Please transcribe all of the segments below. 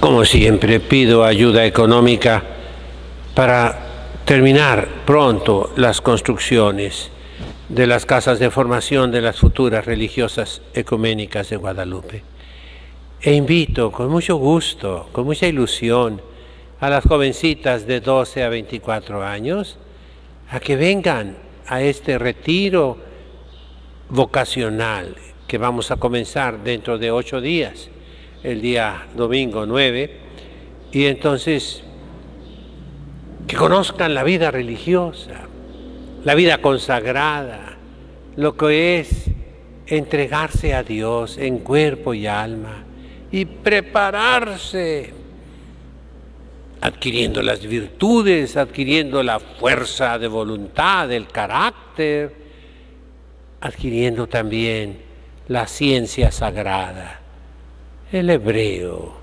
Como siempre, pido ayuda económica para terminar pronto las construcciones de las casas de formación de las futuras religiosas ecuménicas de Guadalupe. E invito con mucho gusto, con mucha ilusión, a las jovencitas de 12 a 24 años a que vengan a este retiro vocacional que vamos a comenzar dentro de 8 días, el día domingo 9, y entonces que conozcan la vida religiosa, la vida consagrada, lo que es entregarse a Dios en cuerpo y alma y prepararse, adquiriendo las virtudes, adquiriendo la fuerza de voluntad, el carácter, adquiriendo también la ciencia sagrada, el hebreo,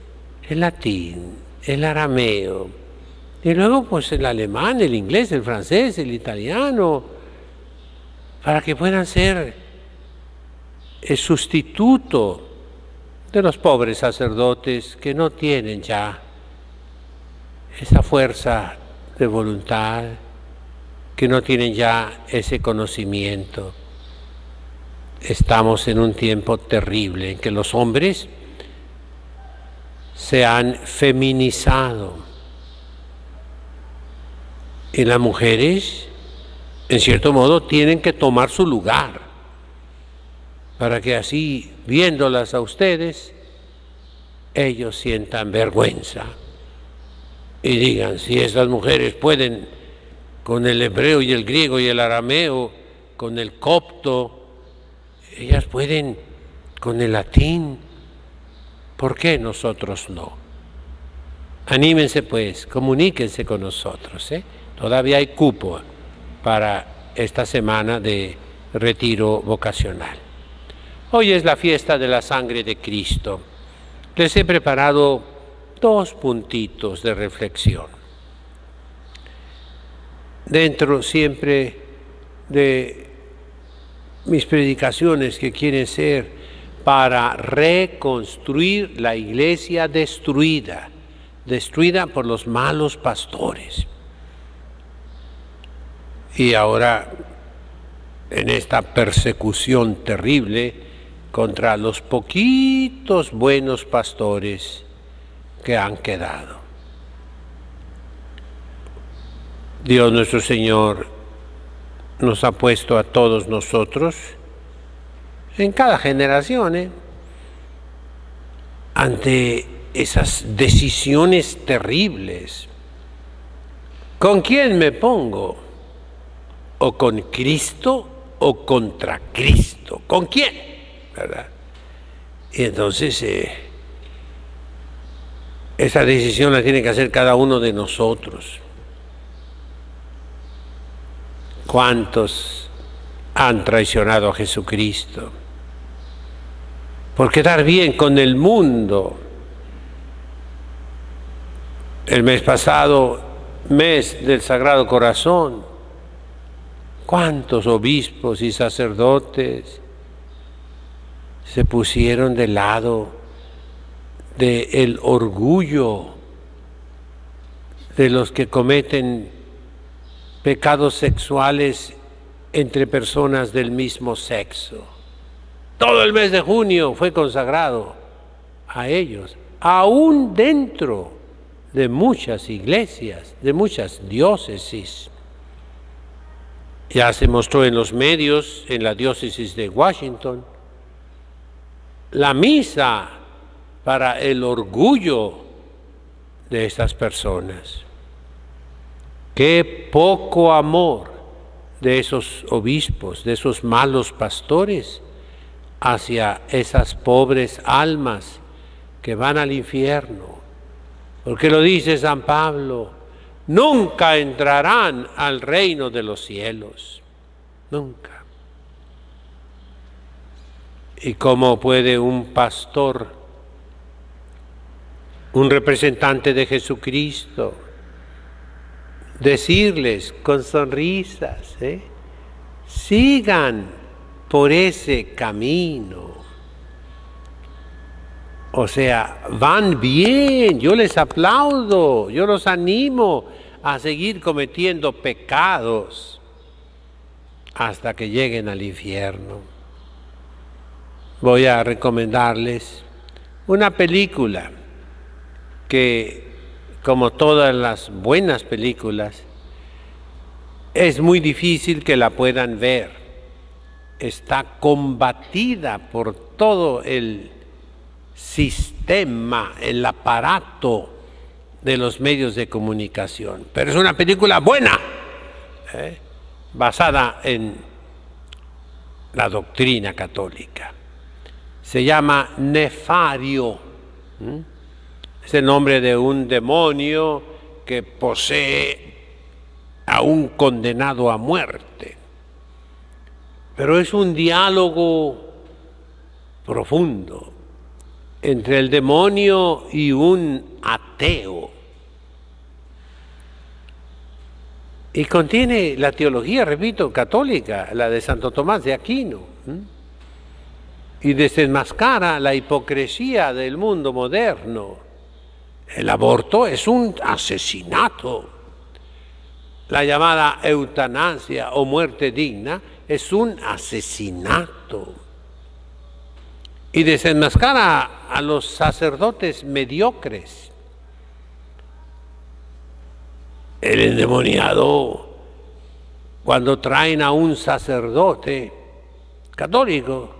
el latín, el arameo, y luego pues el alemán, el inglés, el francés, el italiano, para que puedan ser el sustituto de los pobres sacerdotes que no tienen ya esa fuerza de voluntad, que no tienen ya ese conocimiento. Estamos en un tiempo terrible en que los hombres se han feminizado y las mujeres, en cierto modo, tienen que tomar su lugar para que así, viéndolas a ustedes, ellos sientan vergüenza y digan, si estas mujeres pueden con el hebreo y el griego y el arameo, con el copto, ellas pueden con el latín, ¿por qué nosotros no? Anímense pues, comuníquense con nosotros, Todavía hay cupo para esta semana de retiro vocacional. Hoy es la fiesta de la sangre de Cristo. Les he preparado 2 puntitos de reflexión. Dentro siempre de mis predicaciones que quieren ser para reconstruir la iglesia destruida por los malos pastores. Y ahora, en esta persecución terrible contra los poquitos buenos pastores que han quedado. Dios nuestro Señor nos ha puesto a todos nosotros, en cada generación, ante esas decisiones terribles. ¿Con quién me pongo? ¿O con Cristo o contra Cristo? ¿Con quién? ¿Verdad? Y entonces esa decisión la tiene que hacer cada uno de nosotros. ¿Cuántos han traicionado a Jesucristo por quedar bien con el mundo? El mes pasado, mes del Sagrado Corazón, ¿cuántos obispos y sacerdotes se pusieron del lado del orgullo de los que cometen pecados sexuales entre personas del mismo sexo? Todo el mes de junio fue consagrado a ellos, aún dentro de muchas iglesias, de muchas diócesis. Ya se mostró en los medios, en la diócesis de Washington, la misa para el orgullo de estas personas. Qué poco amor de esos obispos, de esos malos pastores, hacia esas pobres almas que van al infierno. Porque lo dice San Pablo, nunca entrarán al reino de los cielos, nunca. ¿Y cómo puede un pastor, un representante de Jesucristo, decirles con sonrisas, sigan por ese camino? O sea, van bien, yo les aplaudo, yo los animo a seguir cometiendo pecados hasta que lleguen al infierno. Voy a recomendarles una película que, como todas las buenas películas, es muy difícil que la puedan ver. Está combatida por todo el sistema, el aparato de los medios de comunicación. Pero es una película buena, basada en la doctrina católica. Se llama Nefario. Es el nombre de un demonio que posee a un condenado a muerte. Pero es un diálogo profundo entre el demonio y un ateo. Y contiene la teología, repito, católica, la de Santo Tomás de Aquino. Y desenmascara la hipocresía del mundo moderno. El aborto es un asesinato. La llamada eutanasia o muerte digna es un asesinato. Y desenmascara a los sacerdotes mediocres. El endemoniado, cuando traen a un sacerdote católico,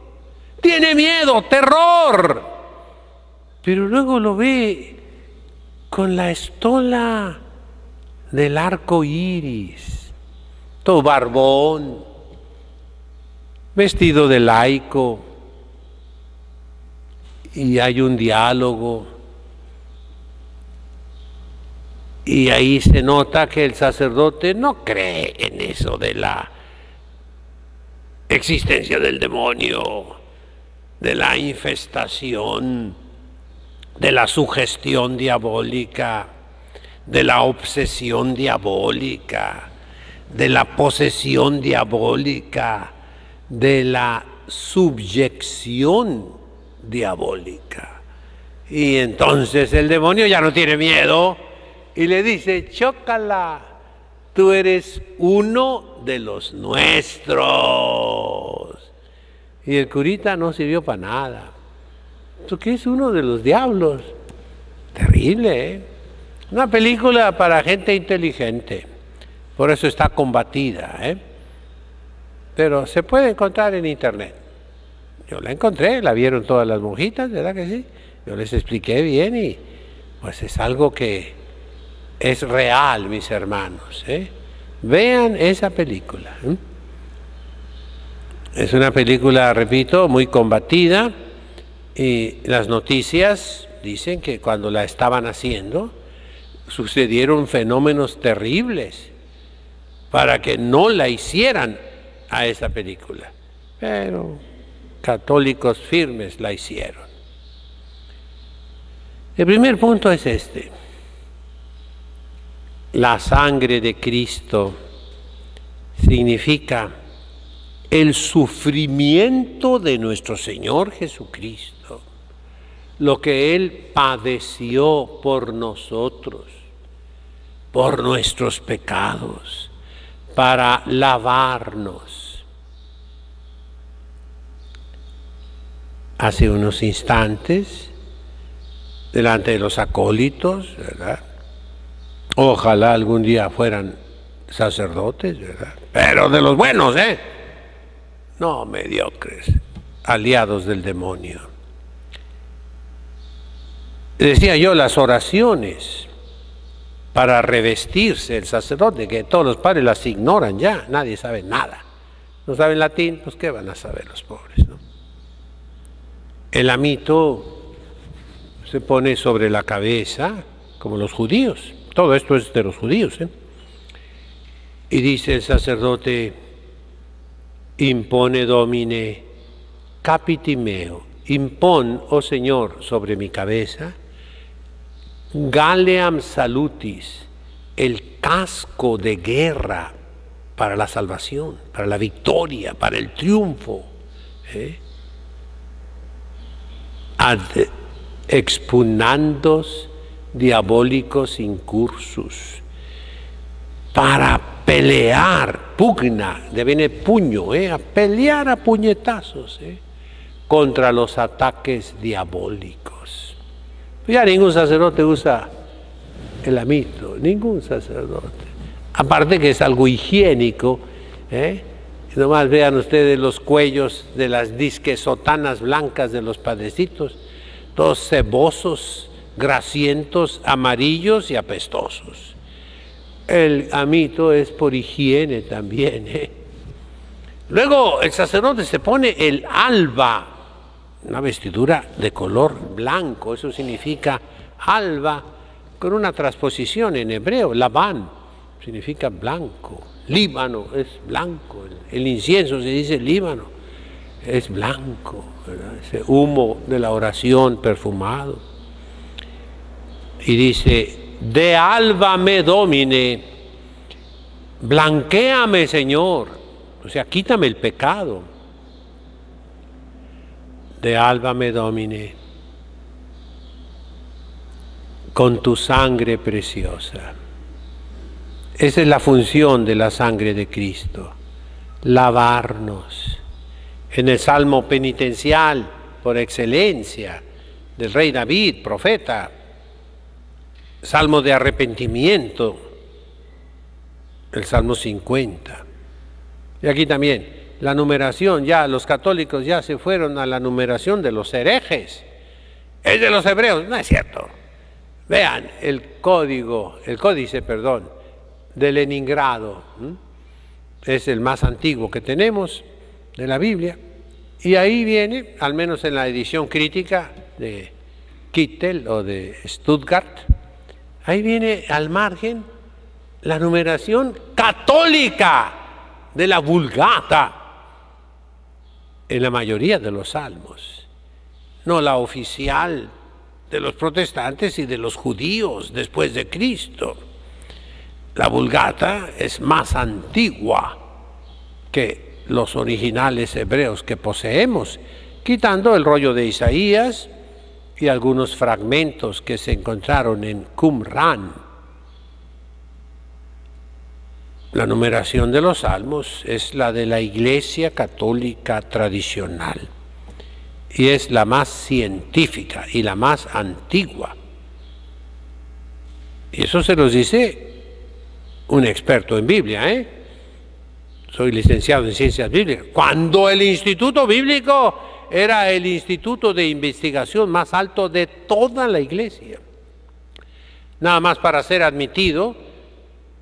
tiene miedo, terror, pero luego lo ve con la estola del arco iris, todo barbón, vestido de laico, y hay un diálogo, y ahí se nota que el sacerdote no cree en eso de la existencia del demonio, de la infestación, de la sugestión diabólica, de la obsesión diabólica, de la posesión diabólica, de la subyección diabólica. Y entonces el demonio ya no tiene miedo y le dice: chócala, tú eres uno de los nuestros. Y el curita no sirvió para nada, porque es uno de los diablos. Terrible, ¿eh? Una película para gente inteligente, por eso está combatida, pero se puede encontrar en internet. Yo la encontré, la vieron todas las monjitas, ¿verdad que sí? Yo les expliqué bien y pues es algo que es real, mis hermanos. Vean esa película. Es una película, repito, muy combatida, y las noticias dicen que cuando la estaban haciendo sucedieron fenómenos terribles para que no la hicieran a esa película, pero católicos firmes la hicieron. El primer punto es este: la sangre de Cristo significa el sufrimiento de nuestro Señor Jesucristo, lo que Él padeció por nosotros, por nuestros pecados, para lavarnos. Hace unos instantes, delante de los acólitos, ¿verdad? Ojalá algún día fueran sacerdotes, ¿verdad? Pero de los buenos, no mediocres, aliados del demonio. Decía yo, las oraciones para revestirse el sacerdote, que todos los padres las ignoran ya, nadie sabe nada. No saben latín, pues ¿qué van a saber los pobres, no? El amito se pone sobre la cabeza, como los judíos. Todo esto es de los judíos, Y dice el sacerdote: impone Domine capiti meo, impon, oh Señor, sobre mi cabeza, Galeam salutis, el casco de guerra para la salvación, para la victoria, para el triunfo. Ad expugnandos diabólicos incursus, para pelear, pugna, de viene puño, a pelear a puñetazos, contra los ataques diabólicos. Ya ningún sacerdote usa el amito, ningún sacerdote. Aparte que es algo higiénico, nomás vean ustedes los cuellos de las disque sotanas blancas de los padrecitos, todos cebosos, grasientos, amarillos y apestosos. El amito es por higiene también. Luego el sacerdote se pone el alba, una vestidura de color blanco, eso significa alba, con una transposición en hebreo, labán, significa blanco. Líbano es blanco, el incienso se dice Líbano, es blanco, ¿verdad? Ese humo de la oración perfumado. Y dice, de alba me domine, blanquéame Señor, o sea, quítame el pecado. De alba me domine, con tu sangre preciosa. Esa es la función de la sangre de Cristo, lavarnos. En el Salmo penitencial por excelencia del rey David, profeta, Salmo de arrepentimiento, el Salmo 50. Y aquí también, la numeración, ya los católicos ya se fueron a la numeración de los herejes. Es de los hebreos, no es cierto. Vean el códice de Leningrado, es el más antiguo que tenemos de la Biblia, y ahí viene, al menos en la edición crítica de Kittel o de Stuttgart, ahí viene al margen la numeración católica de la Vulgata en la mayoría de los salmos, no la oficial de los protestantes y de los judíos después de Cristo. La Vulgata es más antigua que los originales hebreos que poseemos, quitando el rollo de Isaías y algunos fragmentos que se encontraron en Qumran. La numeración de los salmos es la de la Iglesia Católica tradicional y es la más científica y la más antigua. Y eso se los dice un experto en Biblia, Soy licenciado en Ciencias Bíblicas. Cuando el Instituto Bíblico era el instituto de investigación más alto de toda la Iglesia. Nada más para ser admitido,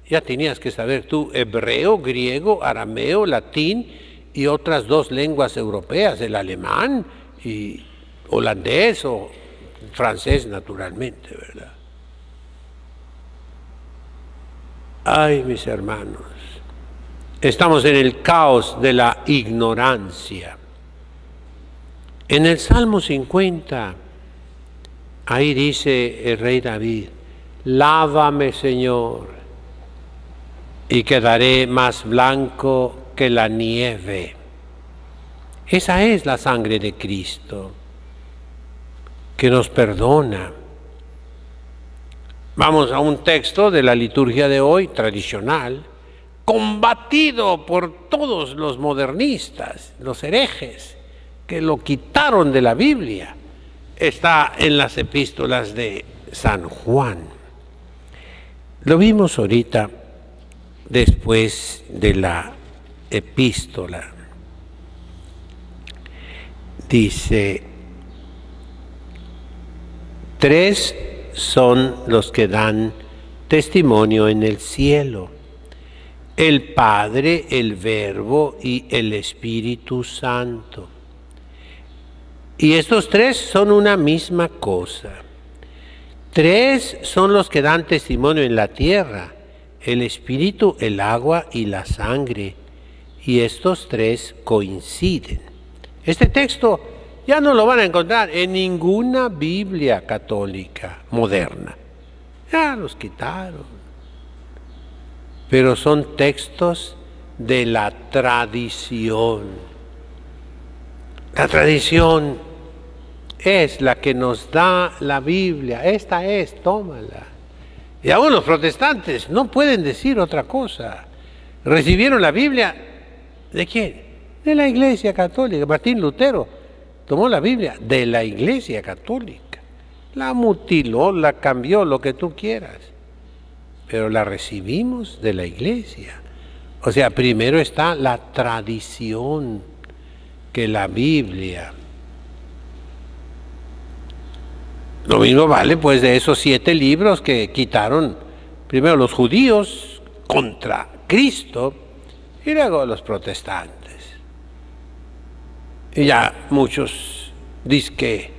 ya tenías que saber tú hebreo, griego, arameo, latín y otras 2 lenguas europeas, el alemán y holandés o francés naturalmente, ¿verdad? Ay, mis hermanos, estamos en el caos de la ignorancia. En el Salmo 50, ahí dice el rey David, lávame Señor, y quedaré más blanco que la nieve. Esa es la sangre de Cristo, que nos perdona. Vamos a un texto de la liturgia de hoy, tradicional, combatido por todos los modernistas, los herejes, que lo quitaron de la Biblia. Está en las epístolas de San Juan. Lo vimos ahorita después de la epístola. Dice, 3 son los que dan testimonio en el cielo: el Padre, el Verbo y el Espíritu Santo. Y estos 3 son una misma cosa. 3 son los que dan testimonio en la tierra: el Espíritu, el agua y la sangre. Y estos 3 coinciden. Este texto ya no lo van a encontrar en ninguna Biblia católica moderna. Ya los quitaron. Pero son textos de la tradición. La tradición es la que nos da la Biblia. Esta es, tómala. Y aún los protestantes no pueden decir otra cosa. Recibieron la Biblia, ¿de quién? De la Iglesia Católica. Martín Lutero tomó la Biblia de la Iglesia Católica. La mutiló, la cambió, lo que tú quieras. Pero la recibimos de la Iglesia. O sea, primero está la tradición que la Biblia. Lo mismo vale pues de esos 7 libros que quitaron primero los judíos contra Cristo y luego los protestantes. Y ya muchos disque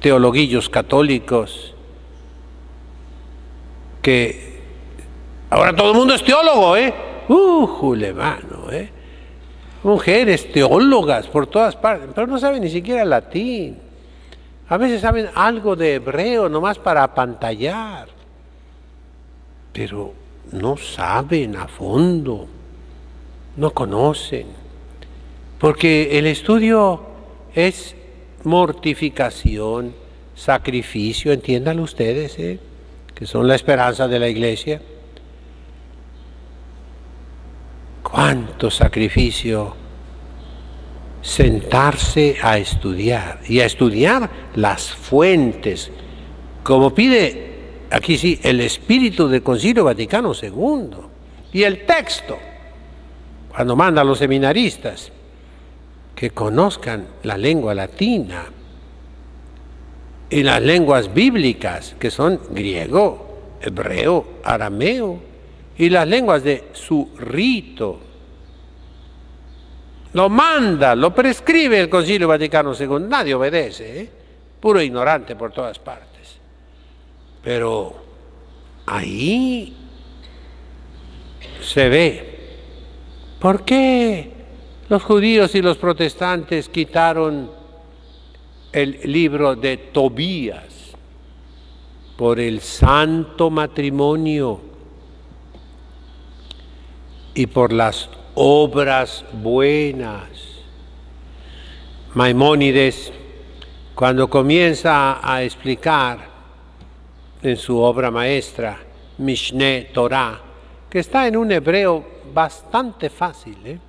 teologuillos católicos que ahora todo el mundo es teólogo, julemano, mujeres teólogas por todas partes, pero no saben ni siquiera latín. A veces saben algo de hebreo nomás para apantallar, pero no saben a fondo, no conocen, porque el estudio es mortificación, sacrificio, entiéndanlo ustedes, que son la esperanza de la iglesia. ¿Cuánto sacrificio? Sentarse a estudiar y a estudiar las fuentes, como pide aquí sí el espíritu del Concilio Vaticano II y el texto, cuando manda a los seminaristas que conozcan la lengua latina y las lenguas bíblicas, que son griego, hebreo, arameo, y las lenguas de su rito. Lo manda, lo prescribe el Concilio Vaticano II, nadie obedece, puro ignorante por todas partes. Pero ahí se ve por qué los judíos y los protestantes quitaron el libro de Tobías por el santo matrimonio y por las obras buenas. Maimónides, cuando comienza a explicar en su obra maestra, Mishneh Torah, que está en un hebreo bastante fácil,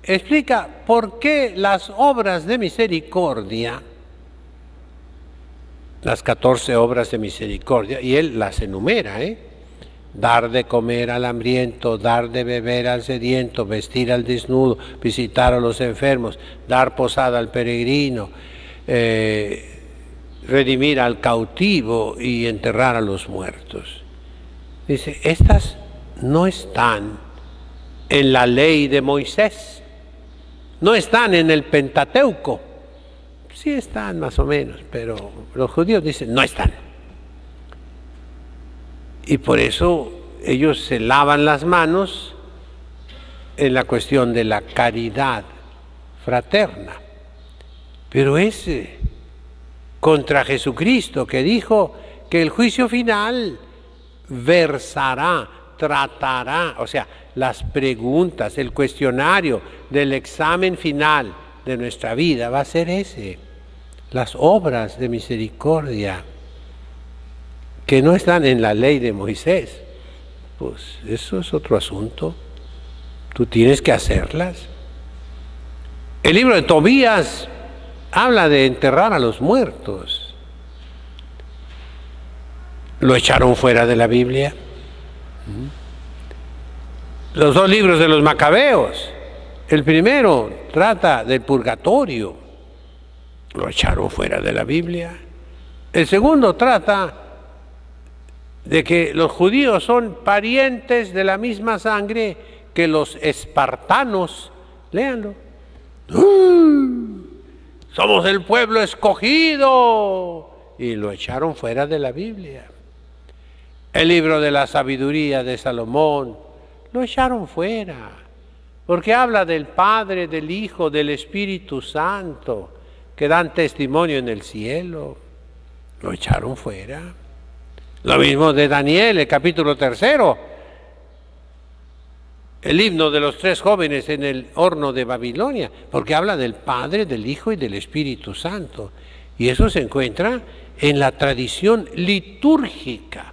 explica por qué las obras de misericordia, las 14 obras de misericordia, y él las enumera, dar de comer al hambriento, dar de beber al sediento, vestir al desnudo, visitar a los enfermos, dar posada al peregrino, redimir al cautivo y enterrar a los muertos. Dice, estas no están en la ley de Moisés, no están en el Pentateuco. Sí están más o menos, pero los judíos dicen, no están. Y por eso ellos se lavan las manos en la cuestión de la caridad fraterna. Pero ese contra Jesucristo, que dijo que el juicio final versará, tratará, o sea, las preguntas, el cuestionario del examen final de nuestra vida va a ser ese, las obras de misericordia que no están en la ley de Moisés. Pues eso es otro asunto, tú tienes que hacerlas. El libro de Tobías habla de enterrar a los muertos. Lo echaron fuera de la Biblia. Los 2 libros de los Macabeos, el primero trata del purgatorio, lo echaron fuera de la Biblia. El segundo trata de que los judíos son parientes de la misma sangre que los espartanos. Léanlo. Somos el pueblo escogido. Y lo echaron fuera de la Biblia. El libro de la sabiduría de Salomón, lo echaron fuera, porque habla del Padre, del Hijo, del Espíritu Santo, que dan testimonio en el cielo. Lo echaron fuera. Lo mismo de Daniel, el capítulo 3. el himno de los 3 jóvenes en el horno de Babilonia, porque habla del Padre, del Hijo y del Espíritu Santo. Y eso se encuentra en la tradición litúrgica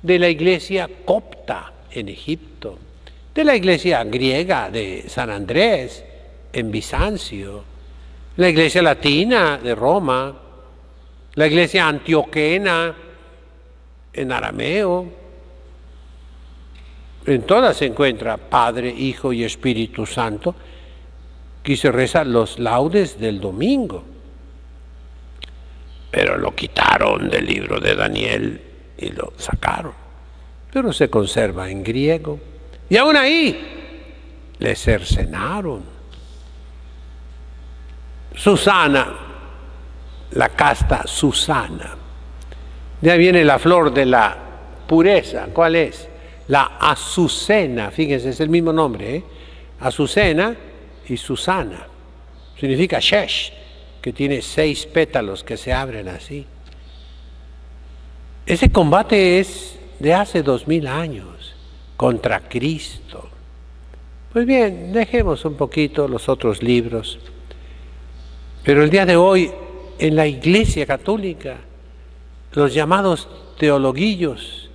de la iglesia copta en Egipto, de la iglesia griega de San Andrés en Bizancio, la iglesia latina de Roma, la iglesia antioquena en arameo. En todas se encuentra Padre, Hijo y Espíritu Santo, que se rezan los laudes del domingo. Pero lo quitaron del libro de Daniel y lo sacaron. Pero se conserva en griego. Y aún ahí le cercenaron. Susana, la casta Susana. De ahí viene la flor de la pureza. ¿Cuál es? La azucena. Fíjense, es el mismo nombre, ¿eh? Azucena y Susana. Significa shesh, que tiene 6 pétalos que se abren así. Ese combate es de hace 2000 años contra Cristo. Pues bien, dejemos un poquito los otros libros. Pero el día de hoy, en la Iglesia Católica, los llamados teologuillos,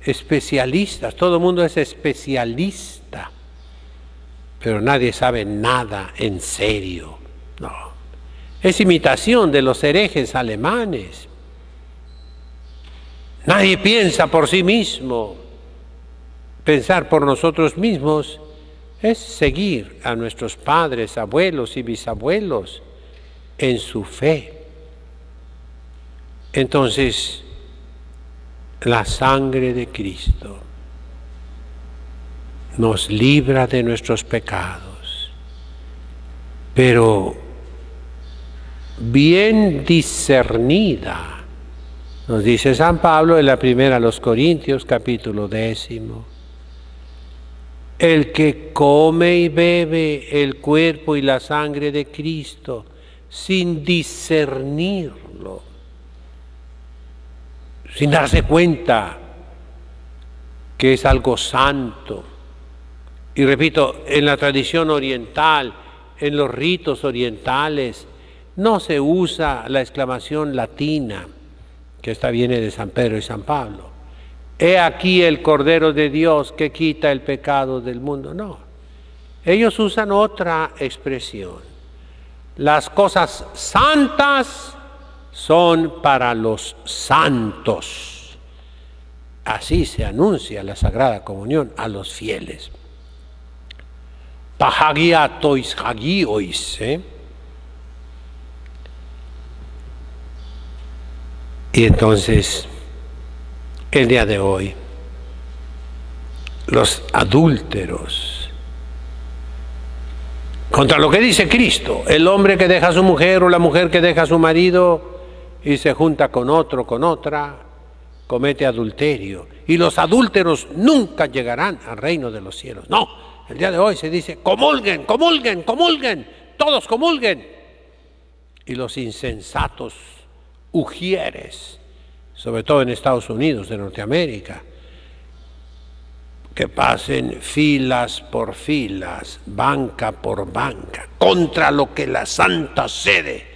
especialistas, todo el mundo es especialista, pero nadie sabe nada en serio. No, es imitación de los herejes alemanes. Nadie piensa por sí mismo. Pensar por nosotros mismos es seguir a nuestros padres, abuelos y bisabuelos en su fe. Entonces, la sangre de Cristo nos libra de nuestros pecados, pero bien discernida, nos dice San Pablo en la primera a los Corintios, capítulo 10. El que come y bebe el cuerpo y la sangre de Cristo sin discernirlo, sin darse cuenta que es algo santo. Y repito, en la tradición oriental, en los ritos orientales, no se usa la exclamación latina, que esta viene de San Pedro y San Pablo. He aquí el Cordero de Dios que quita el pecado del mundo. No, ellos usan otra expresión. Las cosas santas son para los santos. Así se anuncia la Sagrada Comunión a los fieles. Pahagiatois hagiois. Y entonces, el día de hoy, los adúlteros, contra lo que dice Cristo, el hombre que deja a su mujer o la mujer que deja a su marido y se junta con otro, con otra, comete adulterio. Y los adúlteros nunca llegarán al reino de los cielos. No, el día de hoy se dice, comulguen, comulguen, comulguen, todos comulguen. Y los insensatos ujieres, sobre todo en Estados Unidos de Norteamérica, que pasen filas por filas, banca por banca, contra lo que la Santa Sede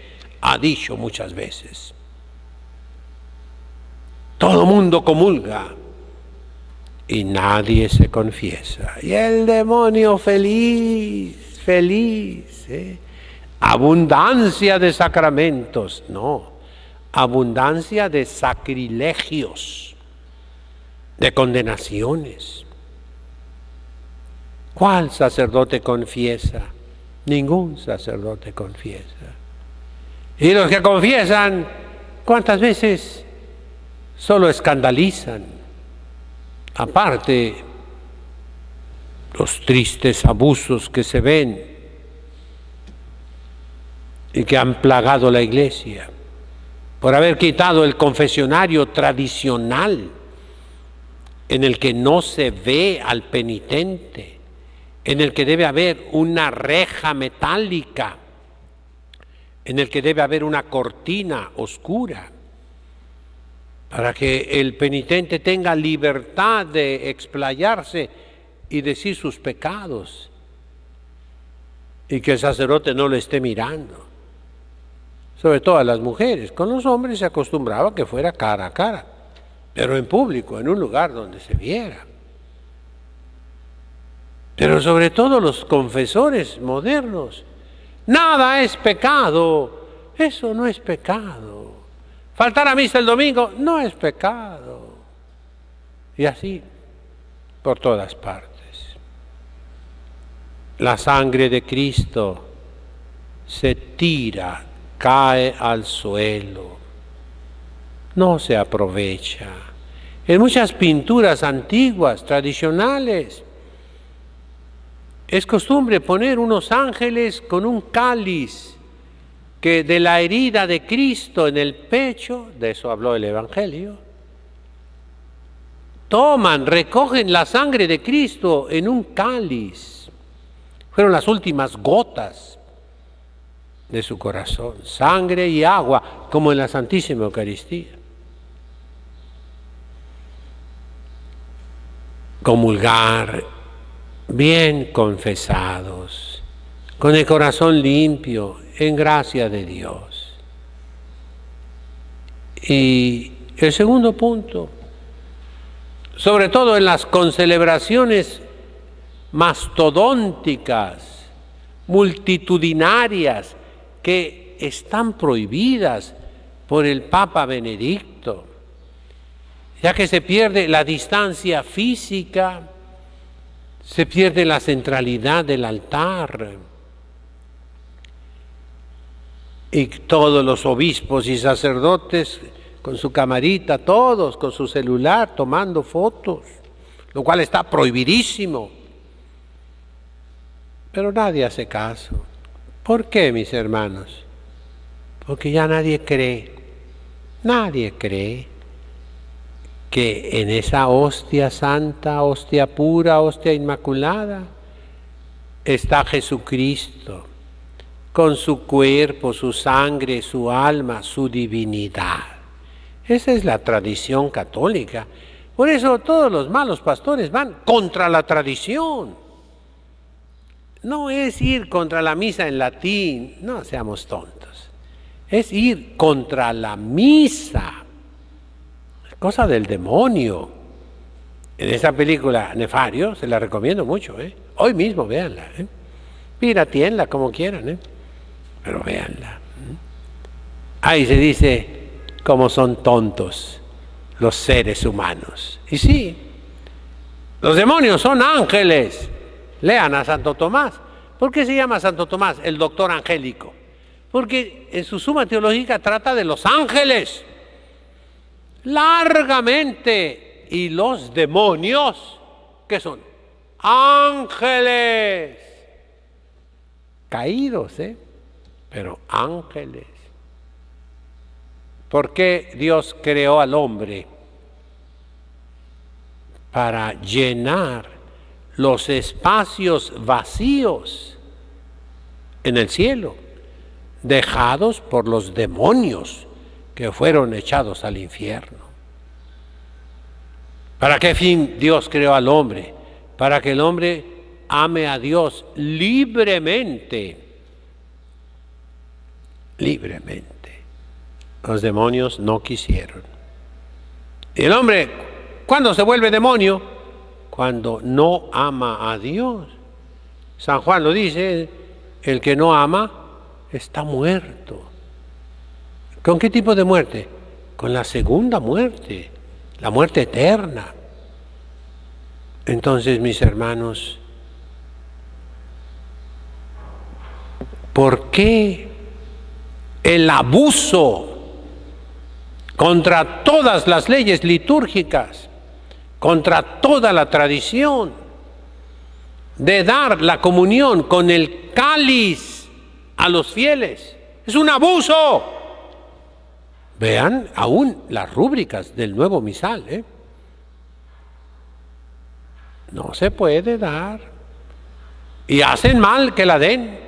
ha dicho muchas veces. Todo mundo comulga y nadie se confiesa. Y el demonio feliz, feliz. Abundancia de sacramentos, no. Abundancia de sacrilegios, de condenaciones. ¿Cuál sacerdote confiesa? Ningún sacerdote confiesa. Y los que confiesan, ¿cuántas veces solo escandalizan? Aparte, los tristes abusos que se ven y que han plagado la Iglesia por haber quitado el confesionario tradicional en el que no se ve al penitente, en el que debe haber una reja metálica, en el que debe haber una cortina oscura, para que el penitente tenga libertad de explayarse y decir sus pecados y que el sacerdote no lo esté mirando. Sobre todo a las mujeres. Con los hombres se acostumbraba que fuera cara a cara, pero en público, en un lugar donde se viera. Pero sobre todo los confesores modernos, nada es pecado, eso no es pecado. Faltar a misa el domingo no es pecado. Y así por todas partes. La sangre de Cristo se tira, cae al suelo, no se aprovecha. En muchas pinturas antiguas, tradicionales, es costumbre poner unos ángeles con un cáliz que de la herida de Cristo en el pecho, de eso habló el Evangelio, toman, recogen la sangre de Cristo en un cáliz. Fueron las últimas gotas de su corazón, sangre y agua, como en la Santísima Eucaristía. Comulgar bien confesados, con el corazón limpio, en gracia de Dios. Y el segundo punto, sobre todo en las concelebraciones mastodónticas, multitudinarias, que están prohibidas por el Papa Benedicto, ya que se pierde la distancia física, se pierde la centralidad del altar. Y todos los obispos y sacerdotes con su camarita, todos con su celular tomando fotos, lo cual está prohibidísimo. Pero nadie hace caso. ¿Por qué, mis hermanos? Porque ya nadie cree que en esa hostia santa, hostia pura, hostia inmaculada, está Jesucristo, con su cuerpo, su sangre, su alma, su divinidad. Esa es la tradición católica. Por eso todos los malos pastores van contra la tradición. No es ir contra la misa en latín, no seamos tontos. Es ir contra la misa. Es cosa del demonio. En esa película Nefario, se la recomiendo mucho, Hoy mismo véanla, Piratíenla como quieran, pero véanla. Ahí se dice cómo son tontos los seres humanos. Y sí, los demonios son ángeles. Lean a Santo Tomás. ¿Por qué se llama Santo Tomás el doctor angélico? Porque en su Suma Teológica trata de los ángeles largamente. Y los demonios, ¿qué son? Ángeles caídos, pero ángeles. ¿Por qué Dios creó al hombre? Para llenar los espacios vacíos en el cielo, dejados por los demonios que fueron echados al infierno. ¿Para qué fin Dios creó al hombre? Para que el hombre ame a Dios libremente. Libremente. Los demonios no quisieron. Y el hombre, ¿cuándo se vuelve demonio? Cuando no ama a Dios. San Juan lo dice, el que no ama está muerto. ¿Con qué tipo de muerte? Con la segunda muerte, la muerte eterna. Entonces, mis hermanos, ¿por qué el abuso contra todas las leyes litúrgicas, contra toda la tradición, de dar la comunión con el cáliz a los fieles? Es un abuso. Vean aún las rúbricas del nuevo misal, No se puede dar. Y hacen mal que la den.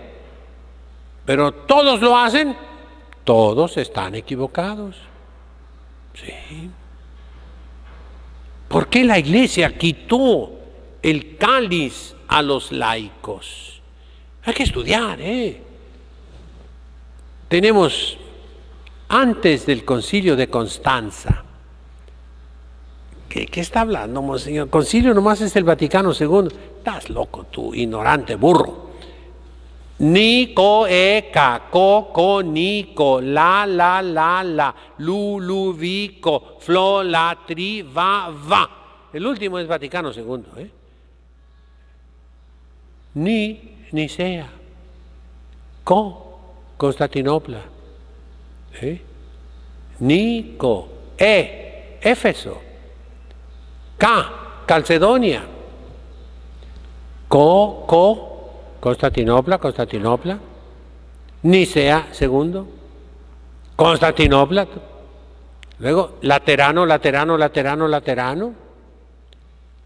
Pero todos lo hacen, todos están equivocados. Sí. ¿Por qué la Iglesia quitó el cáliz a los laicos. Hay que estudiar, Tenemos, antes del Concilio de Constanza, ¿qué está hablando, monseñor? Concilio nomás es el Vaticano II. Estás loco tú, ignorante, burro. Nico, eka, coco, nico, la, luluvico, flo, la, tri, va. El último es Vaticano II, Nicea, Constantinopla, Nico, Éfeso, Calcedonia, Constantinopla, Nicea II, Constantinopla, luego Laterano,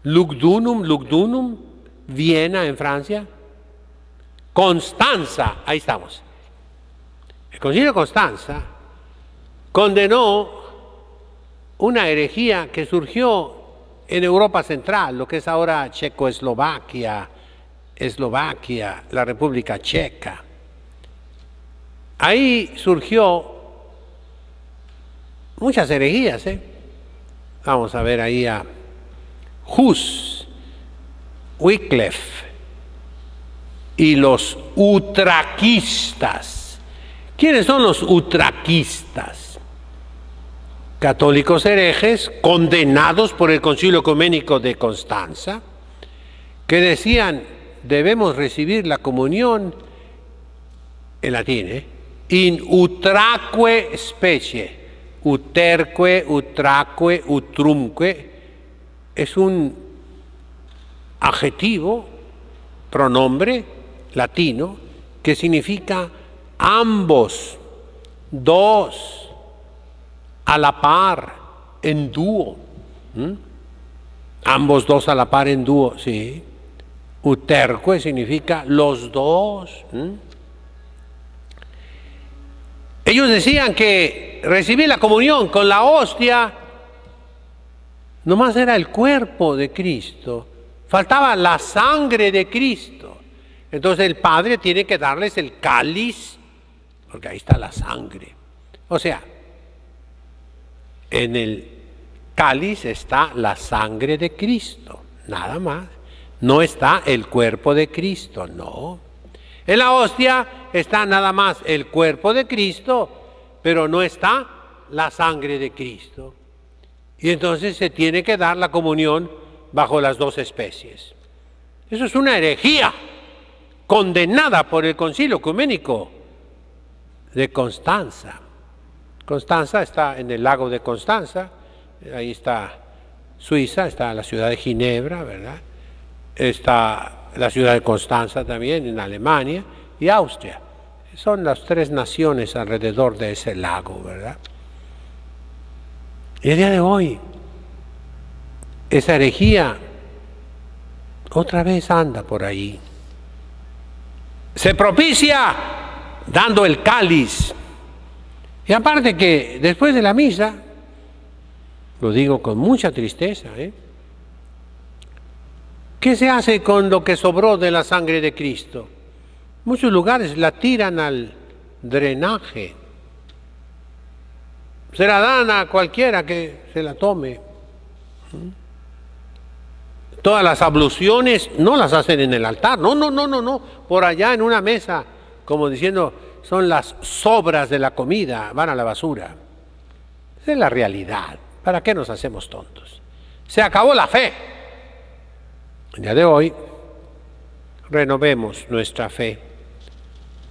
Lugdunum, Viena en Francia, Constanza, ahí estamos. El Concilio de Constanza condenó una herejía que surgió en Europa Central, lo que es ahora Checoslovaquia, Eslovaquia, la República Checa. Ahí surgió muchas herejías, Vamos a ver ahí a Hus, Wycliffe y los utraquistas. ¿Quiénes son los utraquistas? Católicos herejes condenados por el Concilio Ecuménico de Constanza, que decían: debemos recibir la comunión, en latín, in utraque specie, uterque, utraque, utrumque, es un adjetivo, pronombre latino, que significa ambos, dos, a la par, en dúo. Ambos dos a la par en dúo, sí. Uterque significa los dos. Ellos decían que recibir la comunión con la hostia nomás era el cuerpo de Cristo, faltaba la sangre de Cristo. Entonces el Padre tiene que darles el cáliz, porque ahí está la sangre. O sea, en el cáliz está la sangre de Cristo, nada más. No está el cuerpo de Cristo, no. En la hostia está nada más el cuerpo de Cristo, pero no está la sangre de Cristo. Y entonces se tiene que dar la comunión bajo las dos especies. Eso es una herejía condenada por el Concilio Ecuménico de Constanza. Constanza está en el lago de Constanza, ahí está Suiza, está la ciudad de Ginebra, ¿verdad? Está la ciudad de Constanza también en Alemania y Austria. Son las tres naciones alrededor de ese lago, ¿verdad? Y el día de hoy, esa herejía otra vez anda por ahí. Se propicia dando el cáliz. Y aparte que después de la misa, lo digo con mucha tristeza, ¿qué se hace con lo que sobró de la sangre de Cristo? Muchos lugares la tiran al drenaje. Se la dan a cualquiera que se la tome. Todas las abluciones no las hacen en el altar. No. Por allá en una mesa, como diciendo, son las sobras de la comida, van a la basura. Esa es la realidad. ¿Para qué nos hacemos tontos? Se acabó la fe. El día de hoy, renovemos nuestra fe,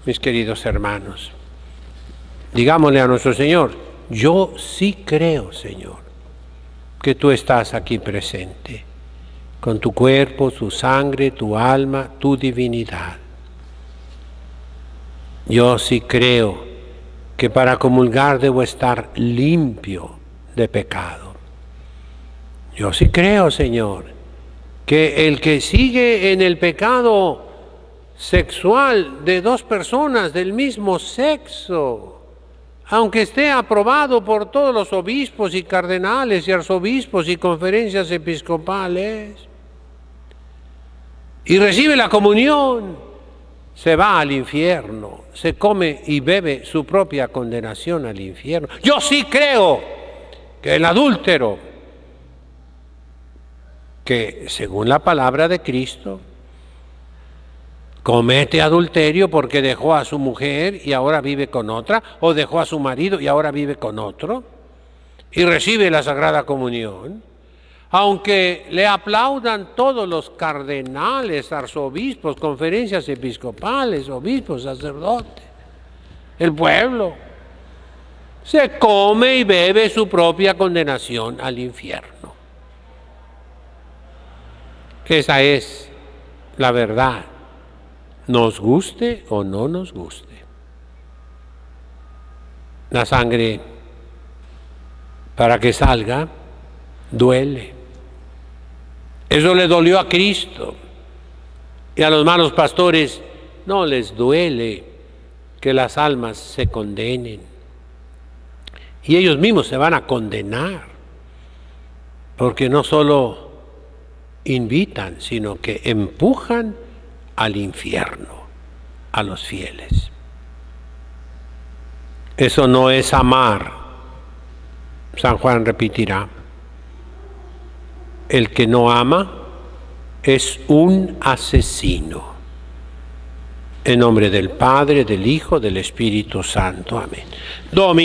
mis queridos hermanos. Digámosle a nuestro Señor: yo sí creo, Señor, que tú estás aquí presente, con tu cuerpo, tu sangre, tu alma, tu divinidad. Yo sí creo que para comulgar debo estar limpio de pecado. Yo sí creo, Señor, que el que sigue en el pecado sexual de dos personas del mismo sexo, aunque esté aprobado por todos los obispos y cardenales y arzobispos y conferencias episcopales, y recibe la comunión, se va al infierno, se come y bebe su propia condenación al infierno. Yo sí creo que el adúltero, que según la palabra de Cristo, comete adulterio porque dejó a su mujer y ahora vive con otra, o dejó a su marido y ahora vive con otro, y recibe la Sagrada Comunión, aunque le aplaudan todos los cardenales, arzobispos, conferencias episcopales, obispos, sacerdotes, el pueblo, se come y bebe su propia condenación al infierno. Esa es la verdad, nos guste o no nos guste. La sangre, para que salga, duele. Eso le dolió a Cristo. Y a los malos pastores no les duele que las almas se condenen. Y ellos mismos se van a condenar, porque no solo invitan, sino que empujan al infierno a los fieles. Eso no es amar. San Juan repetirá: el que no ama es un asesino. En nombre del Padre, del Hijo, del Espíritu Santo. Amén.